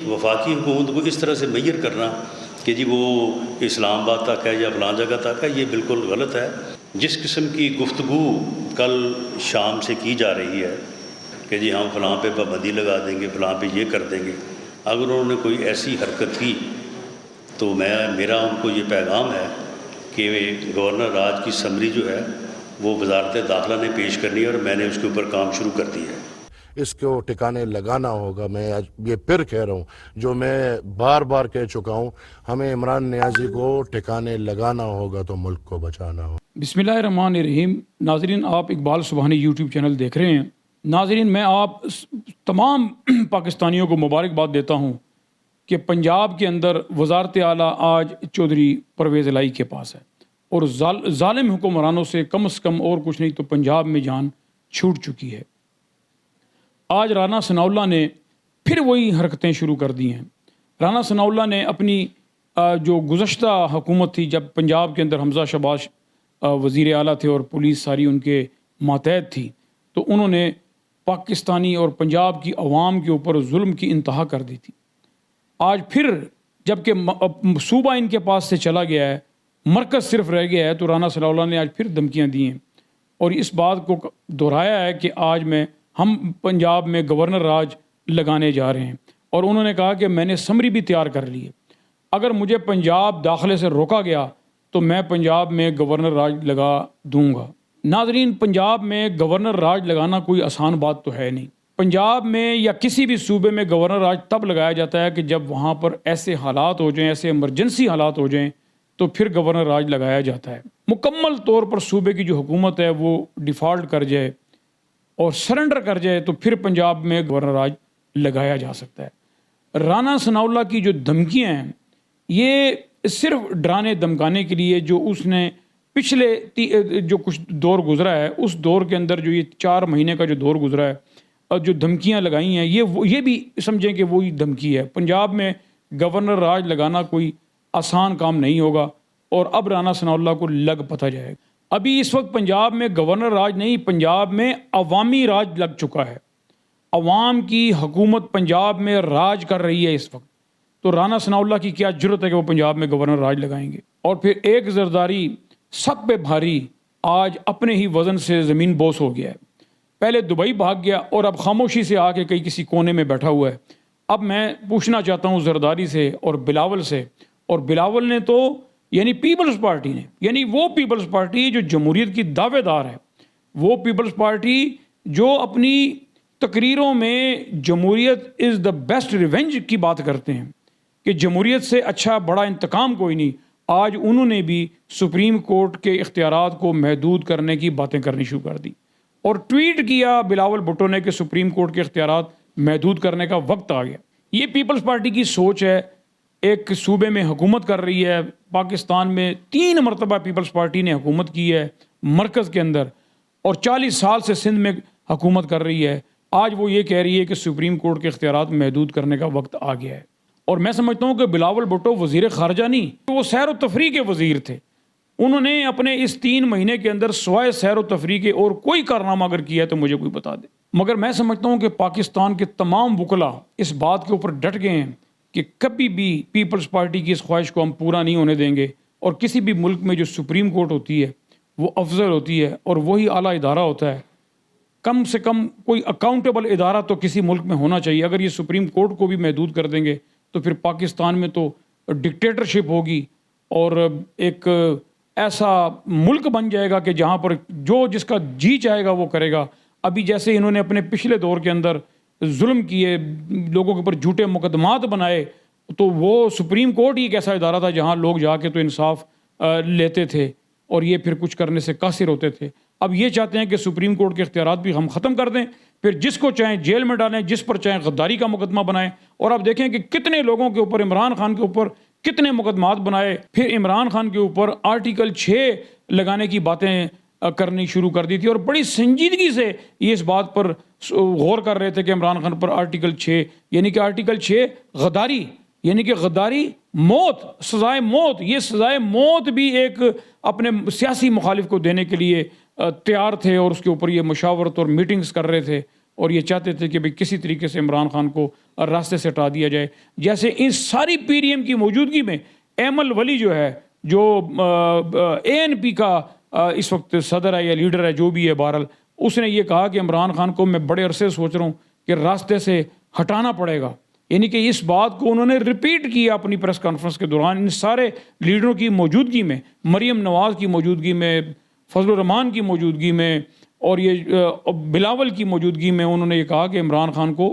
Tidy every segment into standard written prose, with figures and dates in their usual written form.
وفاقی حکومت کو اس طرح سے میئر کرنا کہ جی وہ اسلام آباد تک ہے یا فلاں جگہ تک ہے، یہ بالکل غلط ہے۔ جس قسم کی گفتگو کل شام سے کی جا رہی ہے کہ جی ہم فلاں پہ پابندی لگا دیں گے، فلاں پہ یہ کر دیں گے، اگر انہوں نے کوئی ایسی حرکت کی تو میرا ان کو یہ پیغام ہے کہ گورنر راج کی سمری جو ہے وہ وزارت داخلہ نے پیش کرنی ہے اور میں نے اس کے اوپر کام شروع کر دیا ہے۔ اس کو ٹھکانے لگانا ہوگا۔ میں یہ پھر کہہ رہا ہوں جو میں بار بار کہہ چکا ہوں، ہمیں عمران نیازی کو ٹھکانے لگانا ہوگا تو ملک کو بچانا ہوگا۔ بسم اللہ الرحمن الرحیم۔ ناظرین، آپ اقبال سبحانی یوٹیوب چینل دیکھ رہے ہیں۔ ناظرین، میں آپ تمام پاکستانیوں کو مبارکباد دیتا ہوں کہ پنجاب کے اندر وزارت اعلیٰ آج چودھری پرویز الہی کے پاس ہے، اور ظالم حکمرانوں سے کم اور کچھ نہیں تو پنجاب میں جان چھوٹ چکی ہے۔ آج رانا ثناء اللہ نے پھر وہی حرکتیں شروع کر دی ہیں۔ رانا ثناء اللہ نے اپنی جو گزشتہ حکومت تھی، جب پنجاب کے اندر حمزہ شہباز وزیر اعلیٰ تھے اور پولیس ساری ان کے ماتحت تھی، تو انہوں نے پاکستانی اور پنجاب کی عوام کے اوپر ظلم کی انتہا کر دی تھی۔ آج پھر جب کہ صوبہ ان کے پاس سے چلا گیا ہے، مرکز صرف رہ گیا ہے، تو رانا ثناء اللہ نے آج پھر دھمکیاں دی ہیں اور اس بات کو دہرایا ہے کہ آج ہم پنجاب میں گورنر راج لگانے جا رہے ہیں، اور انہوں نے کہا کہ میں نے سمری بھی تیار کر لی ہے، اگر مجھے پنجاب داخلے سے روکا گیا تو میں پنجاب میں گورنر راج لگا دوں گا۔ ناظرین، پنجاب میں گورنر راج لگانا کوئی آسان بات تو ہے نہیں۔ پنجاب میں یا کسی بھی صوبے میں گورنر راج تب لگایا جاتا ہے کہ جب وہاں پر ایسے حالات ہو جائیں، ایسے ایمرجنسی حالات ہو جائیں، تو پھر گورنر راج لگایا جاتا ہے۔ مکمل طور پر صوبے کی جو حکومت ہے وہ ڈیفالٹ کر جائے اور سرنڈر کر جائے تو پھر پنجاب میں گورنر راج لگایا جا سکتا ہے۔ رانا ثناء اللہ کی جو دھمکیاں ہیں، یہ صرف ڈرانے دھمکانے کے لیے، جو اس نے پچھلے جو کچھ دور گزرا ہے، اس دور کے اندر جو یہ 4 مہینے کا جو دور گزرا ہے اور جو دھمکیاں لگائی ہیں، یہ بھی سمجھیں کہ وہی دھمکی ہے۔ پنجاب میں گورنر راج لگانا کوئی آسان کام نہیں ہوگا، اور اب رانا ثناء اللہ کو لگ پتہ جائے گا۔ ابھی اس وقت پنجاب میں گورنر راج نہیں، پنجاب میں عوامی راج لگ چکا ہے۔ عوام کی حکومت پنجاب میں راج کر رہی ہے اس وقت، تو رانا ثناء اللہ کی کیا جرت ہے کہ وہ پنجاب میں گورنر راج لگائیں گے؟ اور پھر ایک زرداری سب پہ بھاری آج اپنے ہی وزن سے زمین بوس ہو گیا ہے۔ پہلے دبئی بھاگ گیا اور اب خاموشی سے آ کے کسی کونے میں بیٹھا ہوا ہے۔ اب میں پوچھنا چاہتا ہوں زرداری سے اور بلاول سے، اور بلاول نے تو یعنی پیپلز پارٹی نے، یعنی وہ پیپلز پارٹی جو جمہوریت کی دعوے دار ہے، وہ پیپلز پارٹی جو اپنی تقریروں میں جمہوریت از دا بیسٹ ریونج کی بات کرتے ہیں کہ جمہوریت سے اچھا بڑا انتقام کوئی نہیں، آج انہوں نے بھی سپریم کورٹ کے اختیارات کو محدود کرنے کی باتیں کرنی شروع کر دی، اور ٹویٹ کیا بلاول بھٹو نے کہ سپریم کورٹ کے اختیارات محدود کرنے کا وقت آ گیا۔ یہ پیپلز پارٹی کی سوچ ہے۔ ایک صوبے میں حکومت کر رہی ہے، پاکستان میں 3 مرتبہ پیپلز پارٹی نے حکومت کی ہے مرکز کے اندر، اور 40 سال سے سندھ میں حکومت کر رہی ہے۔ آج وہ یہ کہہ رہی ہے کہ سپریم کورٹ کے اختیارات محدود کرنے کا وقت آ گیا ہے۔ اور میں سمجھتا ہوں کہ بلاول بھٹو وزیر خارجہ نہیں، وہ سیر و تفریح کے وزیر تھے۔ انہوں نے اپنے اس 3 مہینے کے اندر سوائے سیر و تفریح کے اور کوئی کارنامہ اگر کیا ہے تو مجھے کوئی بتا دے۔ مگر میں سمجھتا ہوں کہ پاکستان کے تمام وکلا اس بات کے اوپر ڈٹ گئے ہیں کہ کبھی بھی پیپلز پارٹی کی اس خواہش کو ہم پورا نہیں ہونے دیں گے، اور کسی بھی ملک میں جو سپریم کورٹ ہوتی ہے وہ افضل ہوتی ہے اور وہی اعلیٰ ادارہ ہوتا ہے۔ کم سے کم کوئی اکاؤنٹیبل ادارہ تو کسی ملک میں ہونا چاہیے۔ اگر یہ سپریم کورٹ کو بھی محدود کر دیں گے تو پھر پاکستان میں تو ڈکٹیٹرشپ ہوگی، اور ایک ایسا ملک بن جائے گا کہ جہاں پر جس کا جی چاہے گا وہ کرے گا۔ ابھی جیسے انہوں نے اپنے پچھلے دور کے اندر ظلم کیے، لوگوں کے اوپر جھوٹے مقدمات بنائے، تو وہ سپریم کورٹ ہی ایک ایسا ادارہ تھا جہاں لوگ جا کے تو انصاف لیتے تھے اور یہ پھر کچھ کرنے سے قاصر ہوتے تھے۔ اب یہ چاہتے ہیں کہ سپریم کورٹ کے اختیارات بھی ہم ختم کر دیں، پھر جس کو چاہیں جیل میں ڈالیں، جس پر چاہیں غداری کا مقدمہ بنائیں۔ اور اب دیکھیں کہ کتنے لوگوں کے اوپر، عمران خان کے اوپر کتنے مقدمات بنائے، پھر عمران خان کے اوپر آرٹیکل 6 لگانے کی باتیں کرنی شروع کر دی تھی، اور بڑی سنجیدگی سے یہ اس بات پر غور کر رہے تھے کہ عمران خان پر آرٹیکل 6 یعنی کہ آرٹیکل 6 غداری، یعنی کہ غداری موت، سزائے موت، یہ سزائے موت بھی ایک اپنے سیاسی مخالف کو دینے کے لیے تیار تھے، اور اس کے اوپر یہ مشاورت اور میٹنگز کر رہے تھے۔ اور یہ چاہتے تھے کہ بھئی کسی طریقے سے عمران خان کو راستے سے ہٹا دیا جائے. جیسے اس ساری پی ڈی ایم کی موجودگی میں ایمل ولی جو ہے, جو ANP کا اس وقت صدر ہے یا لیڈر ہے جو بھی ہے, بہرحال اس نے یہ کہا کہ عمران خان کو میں بڑے عرصے سوچ رہا ہوں کہ راستے سے ہٹانا پڑے گا. یعنی کہ اس بات کو انہوں نے ریپیٹ کیا اپنی پریس کانفرنس کے دوران, ان سارے لیڈروں کی موجودگی میں, مریم نواز کی موجودگی میں, فضل الرحمان کی موجودگی میں, اور یہ بلاول کی موجودگی میں انہوں نے یہ کہا کہ عمران خان کو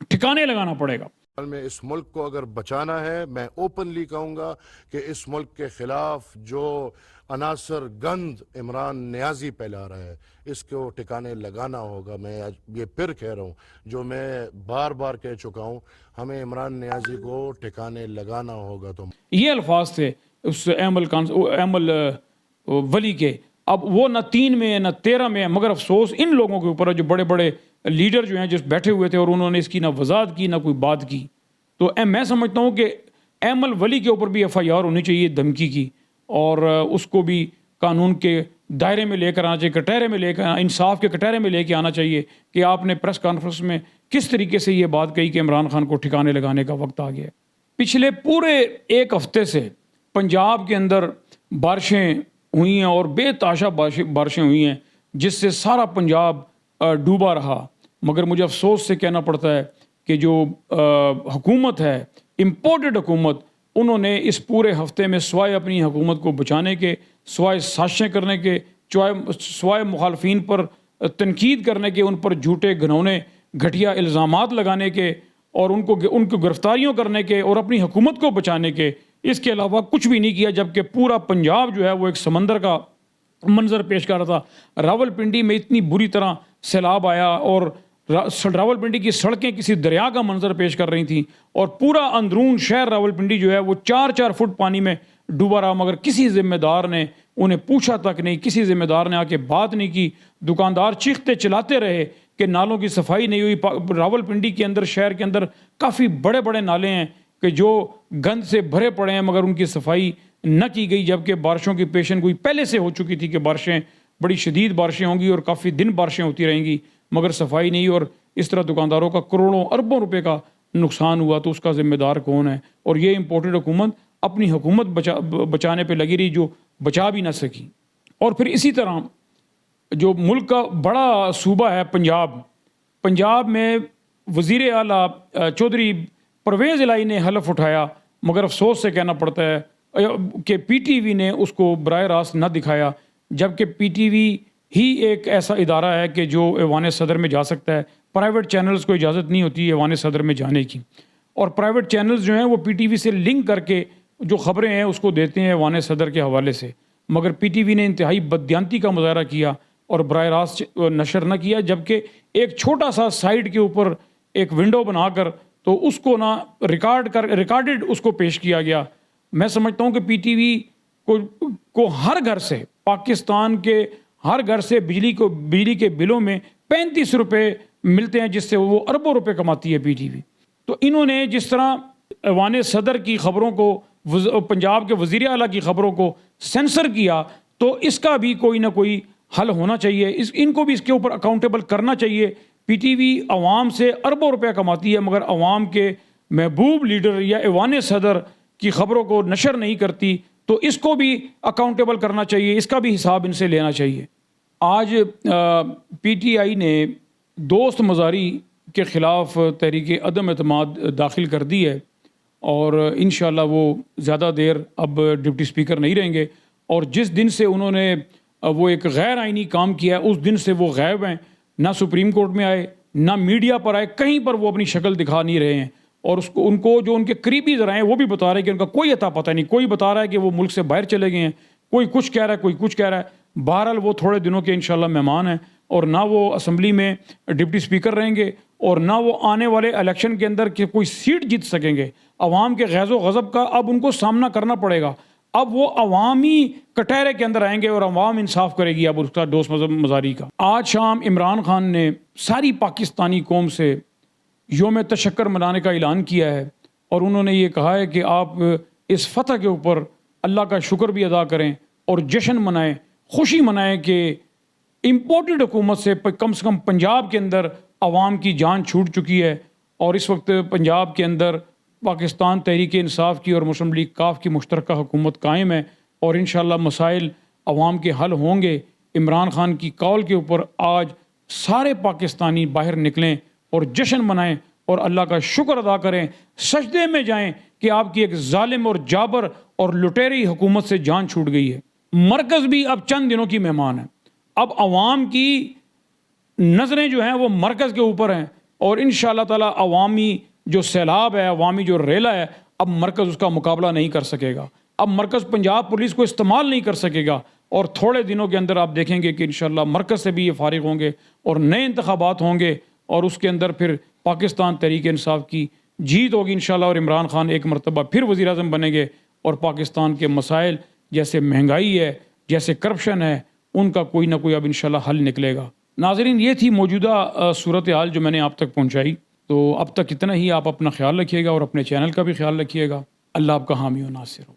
ٹھکانے لگانا پڑے گا. میں اس ملک کو اگر بچانا ہے, میں اوپنلی کہوں گا کہ اس ملک کے خلاف جو عناصر گند عمران نیازی پھیلا رہا ہے اس کو ٹھکانے لگانا ہوگا. میں یہ پھر کہہ رہا ہوں, جو میں بار بار کہہ چکا ہوں, ہمیں عمران نیازی کو ٹھکانے لگانا ہوگا. تو یہ الفاظ تھے اس ایمل ولی کے. اب وہ نہ 3 میں نہ 13 میں, مگر افسوس ان لوگوں کے اوپر جو بڑے بڑے لیڈر جو ہیں جس بیٹھے ہوئے تھے اور انہوں نے اس کی نہ وضاحت کی نہ کوئی بات کی. تو میں سمجھتا ہوں کہ ایمل ولی کے اوپر بھی FIR ہونی چاہیے دھمکی کی, اور اس کو بھی قانون کے دائرے میں لے کر آنا چاہیے, کٹہرے میں لے کر, انصاف کے کٹہرے میں لے کے آنا چاہیے کہ آپ نے پریس کانفرنس میں کس طریقے سے یہ بات کہی کہ عمران خان کو ٹھکانے لگانے کا وقت آ گیا. پچھلے پورے 1 ہفتے سے پنجاب کے اندر بارشیں ہوئی ہیں اور بے تحاشا بارشیں ہوئی ہیں جس سے سارا پنجاب ڈوبا رہا. مگر مجھے افسوس سے کہنا پڑتا ہے کہ جو حکومت ہے, امپورٹڈ حکومت, انہوں نے اس پورے ہفتے میں سوائے اپنی حکومت کو بچانے کے, سوائے سازشیں کرنے کے, سوائے مخالفین پر تنقید کرنے کے, ان پر جھوٹے گھنونے گھٹیا الزامات لگانے کے, اور ان کو گرفتاریوں کرنے کے, اور اپنی حکومت کو بچانے کے, اس کے علاوہ کچھ بھی نہیں کیا. جبکہ پورا پنجاب جو ہے وہ ایک سمندر کا منظر پیش کر رہا تھا. راولپنڈی میں اتنی بری طرح سیلاب آیا اور راولپنڈی کی سڑکیں کسی دریا کا منظر پیش کر رہی تھیں, اور پورا اندرون شہر راولپنڈی جو ہے وہ 4-4 فٹ پانی میں ڈوبا رہا. مگر کسی ذمہ دار نے انہیں پوچھا تک نہیں, کسی ذمہ دار نے آ کے بات نہیں کی. دکاندار چیختے چلاتے رہے کہ نالوں کی صفائی نہیں ہوئی. راولپنڈی کے اندر, شہر کے اندر کافی بڑے بڑے نالے ہیں کہ جو گند سے بھرے پڑے ہیں, مگر ان کی صفائی نہ کی گئی. جبکہ بارشوں کی پیشن گوئی پہلے سے ہو چکی تھی کہ بارشیں, بڑی شدید بارشیں ہوں گی اور کافی دن بارشیں ہوتی رہیں گی, مگر صفائی نہیں. اور اس طرح دکانداروں کا کروڑوں اربوں روپے کا نقصان ہوا. تو اس کا ذمہ دار کون ہے؟ اور یہ امپورٹڈ حکومت اپنی حکومت بچانے پہ لگی رہی جو بچا بھی نہ سکی. اور پھر اسی طرح جو ملک کا بڑا صوبہ ہے پنجاب میں وزیر اعلیٰ چودھری پرویز الہی نے حلف اٹھایا, مگر افسوس سے کہنا پڑتا ہے کہ PTV نے اس کو براہ راست نہ دکھایا. جبکہ PTV ہی ایک ایسا ادارہ ہے کہ جو ایوان صدر میں جا سکتا ہے. پرائیویٹ چینلز کو اجازت نہیں ہوتی ایوان صدر میں جانے کی, اور پرائیویٹ چینلز جو ہیں وہ PTV سے لنک کر کے جو خبریں ہیں اس کو دیتے ہیں ایوان صدر کے حوالے سے. مگر PTV نے انتہائی بددیانتی کا مظاہرہ کیا اور براہ راست نشر نہ کیا, جبکہ ایک چھوٹا سا سائٹ کے اوپر ایک ونڈو بنا کر تو اس کو نہ ریکارڈڈ اس کو پیش کیا گیا. میں سمجھتا ہوں کہ PTV کو ہر گھر سے, پاکستان کے ہر گھر سے بجلی کے بلوں میں 35 روپے ملتے ہیں, جس سے وہ اربوں روپے کماتی ہے PTV. تو انہوں نے جس طرح ایوان صدر کی خبروں کو, پنجاب کے وزیر اعلیٰ کی خبروں کو سینسر کیا, تو اس کا بھی کوئی نہ کوئی حل ہونا چاہیے. ان کو بھی اس کے اوپر اکاؤنٹیبل کرنا چاہیے. PTV عوام سے اربوں روپے کماتی ہے, مگر عوام کے محبوب لیڈر یا ایوان صدر کی خبروں کو نشر نہیں کرتی. تو اس کو بھی اکاؤنٹیبل کرنا چاہیے, اس کا بھی حساب ان سے لینا چاہیے. آج PTI نے دوست مزاری کے خلاف تحریک عدم اعتماد داخل کر دی ہے, اور انشاءاللہ وہ زیادہ دیر اب ڈپٹی اسپیکر نہیں رہیں گے. اور جس دن سے انہوں نے وہ ایک غیر آئینی کام کیا ہے اس دن سے وہ غائب ہیں, نہ سپریم کورٹ میں آئے نہ میڈیا پر آئے, کہیں پر وہ اپنی شکل دکھا نہیں رہے ہیں. اور ان کو جو ان کے قریبی ذرائع ہیں وہ بھی بتا رہے ہیں کہ ان کا کوئی عطا پتہ نہیں. کوئی بتا رہا ہے کہ وہ ملک سے باہر چلے گئے ہیں, کوئی کچھ کہہ رہا ہے, کوئی کچھ کہہ رہا ہے. بہرحال وہ تھوڑے دنوں کے انشاءاللہ مہمان ہیں, اور نہ وہ اسمبلی میں ڈپٹی اسپیکر رہیں گے, اور نہ وہ آنے والے الیکشن کے اندر کوئی سیٹ جیت سکیں گے. عوام کے غیظ و غضب کا اب ان کو سامنا کرنا پڑے گا. اب وہ عوامی کٹہرے کے اندر آئیں گے اور عوام انصاف کرے گی اب اس کا دوست مزاری کا. آج شام عمران خان نے ساری پاکستانی قوم سے یوم تشکر منانے کا اعلان کیا ہے, اور انہوں نے یہ کہا ہے کہ آپ اس فتح کے اوپر اللہ کا شکر بھی ادا کریں اور جشن منائیں, خوشی منائیں کہ امپورٹڈ حکومت سے کم پنجاب کے اندر عوام کی جان چھوٹ چکی ہے، اور اس وقت پنجاب کے اندر پاکستان تحریک انصاف کی اور مسلم لیگ کاف کی مشترکہ حکومت قائم ہے، اور انشاءاللہ مسائل عوام کے حل ہوں گے۔ عمران خان کی کال کے اوپر آج سارے پاکستانی باہر نکلیں اور جشن منائیں اور اللہ کا شکر ادا کریں، سجدے میں جائیں کہ آپ کی ایک ظالم اور جابر اور لٹیری حکومت سے جان چھوٹ گئی ہے۔ مرکز بھی اب چند دنوں کی مہمان ہے، اب عوام کی نظریں جو ہیں وہ مرکز کے اوپر ہیں، اور انشاءاللہ تعالی عوامی جو سیلاب ہے، عوامی جو ریلا ہے، اب مرکز اس کا مقابلہ نہیں کر سکے گا۔ اب مرکز پنجاب پولیس کو استعمال نہیں کر سکے گا، اور تھوڑے دنوں کے اندر آپ دیکھیں گے کہ انشاءاللہ مرکز سے بھی یہ فارغ ہوں گے اور نئے انتخابات ہوں گے، اور اس کے اندر پھر پاکستان تحریک انصاف کی جیت ہوگی انشاءاللہ، اور عمران خان ایک مرتبہ پھر وزیر اعظم بنیں گے، اور پاکستان کے مسائل جیسے مہنگائی ہے، جیسے کرپشن ہے، ان کا کوئی نہ کوئی اب انشاءاللہ حل نکلے گا۔ ناظرین، یہ تھی موجودہ صورتحال جو میں نے آپ تک پہنچائی۔ تو اب تک اتنا ہی، آپ اپنا خیال رکھیے گا اور اپنے چینل کا بھی خیال رکھیے گا۔ اللہ آپ کا حامی و ناصر ہو۔